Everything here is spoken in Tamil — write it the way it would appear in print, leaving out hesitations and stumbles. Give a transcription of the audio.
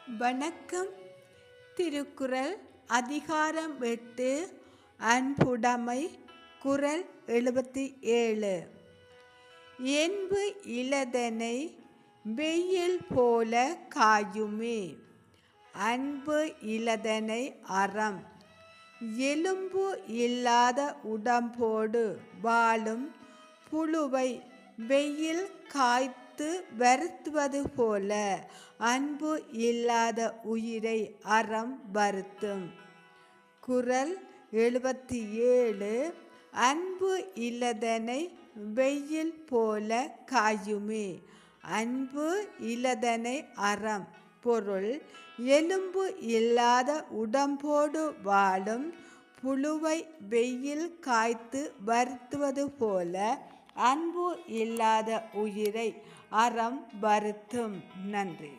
வணக்கம். திருக்குறள் அதிகாரம் 8 அன்புடைமை. குறள் 77. என்பு இலதனை வெயில் போல காயுமே. அன்பு இலதனை அறம். எலும்பு இல்லாத உடம்போடு வாழும் புழுவை வெயில் காய்த்து வருத்துவது போல அன்பு இல்லாத உயிரை அறம் வருத்தும். குறள் 77. அன்பு இலதனை வெயில் போல காயுமே. அன்பு இலதனை அறம். பொருள்: எலும்பு இல்லாத உடம்போடு வாழும் புழுவை வெயில் காய்த்து வருத்துவது போல அன்பு இல்லாத உயிரை அறம் வருத்தும். நன்றி.